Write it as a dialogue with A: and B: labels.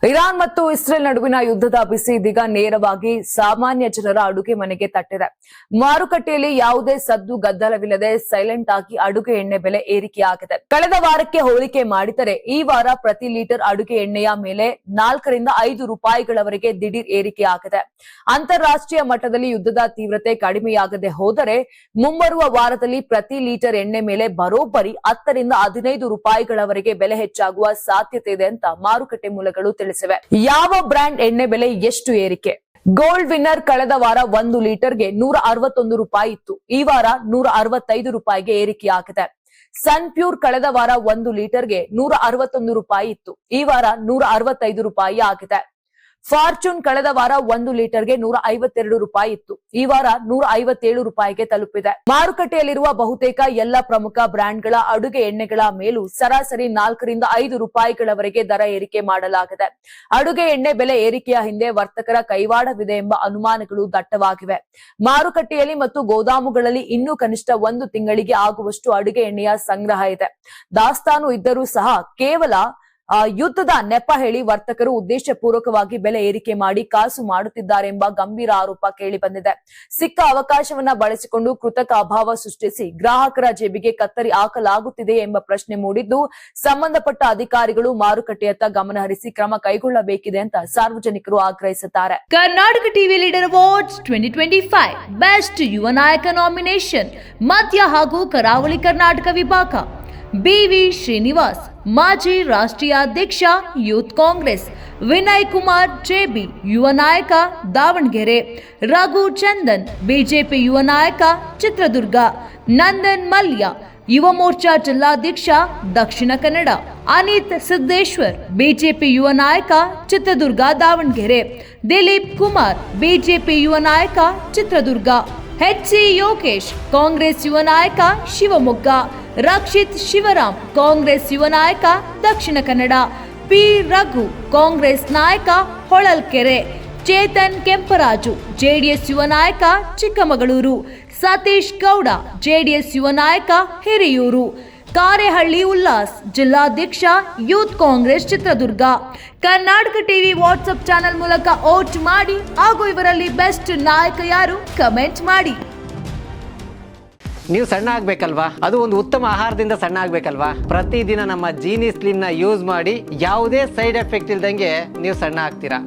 A: Iran ಮತ್ತು Israel ನಡುವಿನ ಯುದ್ಧದ ಬಿಸಿ ಇದೀಗ ನೇರವಾಗಿ ಸಾಮಾನ್ಯ ಜನರ ಅಡುಗೆ ಮನೆಗೆ ತಟ್ಟಿದೆ. ಮಾರುಕಟ್ಟೆಯಲ್ಲಿ ಯಾವುದೇ ಸದ್ದು ಗದ್ದಲವಿಲ್ಲದೆ ಸೈಲೆಂಟ್ ಆಗಿ ಅಡುಗೆ ಎಣ್ಣೆ ಬೆಲೆ ಏರಿಕೆಯಾಗಿದೆ. ಕಳೆದ ವಾರಕ್ಕೆ ಹೋಲಿಕೆ ಮಾಡಿದರೆ ಈ ವಾರ ಪ್ರತಿ ಲೀಟರ್ ಅಡುಗೆ ಎಣ್ಣೆಯ ಮೇಲೆ 4 ರಿಂದ 5 ರೂಪಾಯಿಗಳವರೆಗೆ ದಿಢೀರ್ ಏರಿಕೆಯಾಗಿದೆ. ಅಂತಾರಾಷ್ಟ್ರೀಯ ಮಟ್ಟದಲ್ಲಿ ಯುದ್ಧದ ತೀವ್ರತೆ ಕಡಿಮೆಯಾಗದೆ ಹೋದರೆ ಮುಂಬರುವ ವಾರದಲ್ಲಿ ಪ್ರತಿ ಲೀಟರ್ ಎಣ್ಣೆ ಮೇಲೆ ಬರೋಬ್ಬರಿ 10 ರಿಂದ 15 ರೂಪಾಯಿಗಳವರೆಗೆ ಬೆಲೆ ಹೆಚ್ಚಾಗುವ ಸಾಧ್ಯತೆ ಇದೆ ಅಂತ ಮಾರುಕಟ್ಟೆ ಮೂಲಗಳು ತಿಳಿಸಿವೆ. ಯಾವ ಬ್ರ್ಯಾಂಡ್ ಎಣ್ಣೆ ಬೆಲೆ ಎಷ್ಟು ಏರಿಕೆ? ಗೋಲ್ಡ್ ವಿನ್ನರ್ ಕಳೆದ ವಾರ 1 ಲೀಟರ್ಗೆ 161 ರೂಪಾಯಿ ಇತ್ತು. ಈ ವಾರ 165 ರೂಪಾಯಿಗೆ ಏರಿಕೆಯಾಗಿದೆ. ಸನ್ ಪ್ಯೂರ್ ಕಳೆದ ವಾರ 1 ಲೀಟರ್ಗೆ 161 ರೂಪಾಯಿ ಇತ್ತು. ಈ ವಾರ 165 ರೂಪಾಯಿ ಆಗಿದೆ. ಫಾರ್ಚೂನ್ ಕಳೆದ ವಾರ 1 ಲೀಟರ್ಗೆ 152 ರೂಪಾಯಿ ಇತ್ತು. ಈ ವಾರ 157 ರೂಪಾಯಿಗೆ ತಲುಪಿದೆ. ಮಾರುಕಟ್ಟೆಯಲ್ಲಿರುವ ಬಹುತೇಕ ಎಲ್ಲ ಪ್ರಮುಖ ಬ್ರ್ಯಾಂಡ್ಗಳ ಅಡುಗೆ ಎಣ್ಣೆಗಳ ಮೇಲೂ ಸರಾಸರಿ 4 ರಿಂದ 5 ರೂಪಾಯಿಗಳವರೆಗೆ ದರ ಏರಿಕೆ ಮಾಡಲಾಗಿದೆ. ಅಡುಗೆ ಎಣ್ಣೆ ಬೆಲೆ ಏರಿಕೆಯ ಹಿಂದೆ ವರ್ತಕರ ಕೈವಾಡವಿದೆ ಎಂಬ ಅನುಮಾನಗಳು ದಟ್ಟವಾಗಿವೆ. ಮಾರುಕಟ್ಟೆಯಲ್ಲಿ ಮತ್ತು ಗೋದಾಮುಗಳಲ್ಲಿ ಇನ್ನೂ ಕನಿಷ್ಠ 1 ತಿಂಗಳಿಗೆ ಆಗುವಷ್ಟು ಅಡುಗೆ ಎಣ್ಣೆಯ ಸಂಗ್ರಹ ಇದೆ. ದಾಸ್ತಾನು ಇದ್ದರೂ ಸಹ ಕೇವಲ ಯುದ್ಧದ ನೆಪ ಹೇಳಿ ವರ್ತಕರು ಉದ್ದೇಶಪೂರ್ವಕವಾಗಿ ಬೆಲೆ ಏರಿಕೆ ಮಾಡಿ ಕಾಸು ಮಾಡುತ್ತಿದ್ದಾರೆ ಎಂಬ ಗಂಭೀರ ಆರೋಪ ಕೇಳಿಬಂದಿದೆ. ಸಿಕ್ಕ ಅವಕಾಶವನ್ನ ಬಳಸಿಕೊಂಡು ಕೃತಕ ಅಭಾವ ಸೃಷ್ಟಿಸಿ ಗ್ರಾಹಕರ ಜೇಬಿಗೆ ಕತ್ತರಿ ಹಾಕಲಾಗುತ್ತಿದೆ ಎಂಬ ಪ್ರಶ್ನೆ ಮೂಡಿದ್ದು, ಸಂಬಂಧಪಟ್ಟ ಅಧಿಕಾರಿಗಳು ಮಾರುಕಟ್ಟೆಯತ್ತ ಗಮನಹರಿಸಿ ಕ್ರಮ ಕೈಗೊಳ್ಳಬೇಕಿದೆ ಅಂತ ಸಾರ್ವಜನಿಕರು ಆಗ್ರಹಿಸುತ್ತಾರೆ.
B: Karnataka TV leader awards 2025 best ಯುವ ನಾಯಕ ನಾಮಿನೇಷನ್ ಮಧ್ಯ ಹಾಗೂ ಕರಾವಳಿ ಕರ್ನಾಟಕ ವಿಭಾಗ. ಬಿವಿ ಶ್ರೀನಿವಾಸ್ ಮಾಜಿ ರಾಷ್ಟ್ರೀಯ ಅಧ್ಯಕ್ಷ ಯೂತ್ ಕಾಂಗ್ರೆಸ್, ವಿನಯ್ ಕುಮಾರ್ ಜೆಬಿ ಯುವ ನಾಯಕ ದಾವಣಗೆರೆ, ರಘು ಚಂದನ್ ಬಿಜೆಪಿ ಯುವ ನಾಯಕ ಚಿತ್ರದುರ್ಗ, ನಂದನ್ ಮಲ್ಯ ಯುವ ಮೋರ್ಚಾ ಜಿಲ್ಲಾಧ್ಯಕ್ಷ ದಕ್ಷಿಣ ಕನ್ನಡ, ಅನಿತ್ ಸಿದ್ದೇಶ್ವರ್ ಬಿಜೆಪಿ ಯುವ ನಾಯಕ ಚಿತ್ರದುರ್ಗ ದಾವಣಗೆರೆ, ದಿಲೀಪ್ ಕುಮಾರ್ ಬಿಜೆಪಿ ಯುವ ನಾಯಕ ಚಿತ್ರದುರ್ಗ, ಎಚ್.ಸಿ. ಯೋಗೇಶ್ ಕಾಂಗ್ರೆಸ್ ಯುವ ನಾಯಕ ಶಿವಮೊಗ್ಗ, ರಕ್ಷಿತ್ ಶಿವರಾಮ್ ಕಾಂಗ್ರೆಸ್ ಯುವ ನಾಯಕ ದಕ್ಷಿಣ ಕನ್ನಡ, ಪಿ ರಘು ಕಾಂಗ್ರೆಸ್ ನಾಯಕ ಹೊಳಲ್ಕೆರೆ, ಚೇತನ್ ಕೆಂಪರಾಜು ಜೆಡಿಎಸ್ ಯುವ ನಾಯಕ ಚಿಕ್ಕಮಗಳೂರು, ಸತೀಶ್ ಗೌಡ ಜೆಡಿಎಸ್ ಯುವ ನಾಯಕ ಹಿರಿಯೂರು, ಕಾರೆಹಳ್ಳಿ ಉಲ್ಲಾಸ್ ಜಿಲ್ಲಾಧ್ಯಕ್ಷ youth Congress Chitradurga. Karnataka TV WhatsApp channel ಮೂಲಕ ವೋಟ್ ಮಾಡಿ ಹಾಗೂ ಇವರಲ್ಲಿ ಬೆಸ್ಟ್ ನಾಯಕ ಯಾರು ಕಮೆಂಟ್ ಮಾಡಿ.
C: ನೀವು ಸಣ್ಣ ಆಗ್ಬೇಕಲ್ವಾ? ಅದು ಒಂದು ಉತ್ತಮ ಆಹಾರದಿಂದ ಸಣ್ಣ ಆಗ್ಬೇಕಲ್ವಾ? ಪ್ರತಿದಿನ ನಮ್ಮ ಜೀನಿ ಸ್ಲಿಮ್ನ ಯೂಸ್ ಮಾಡಿ ಯಾವುದೇ ಸೈಡ್ ಎಫೆಕ್ಟ್ ಇಲ್ದಂಗೆ ನೀವು ಸಣ್ಣ ಆಗ್ತೀರಾ.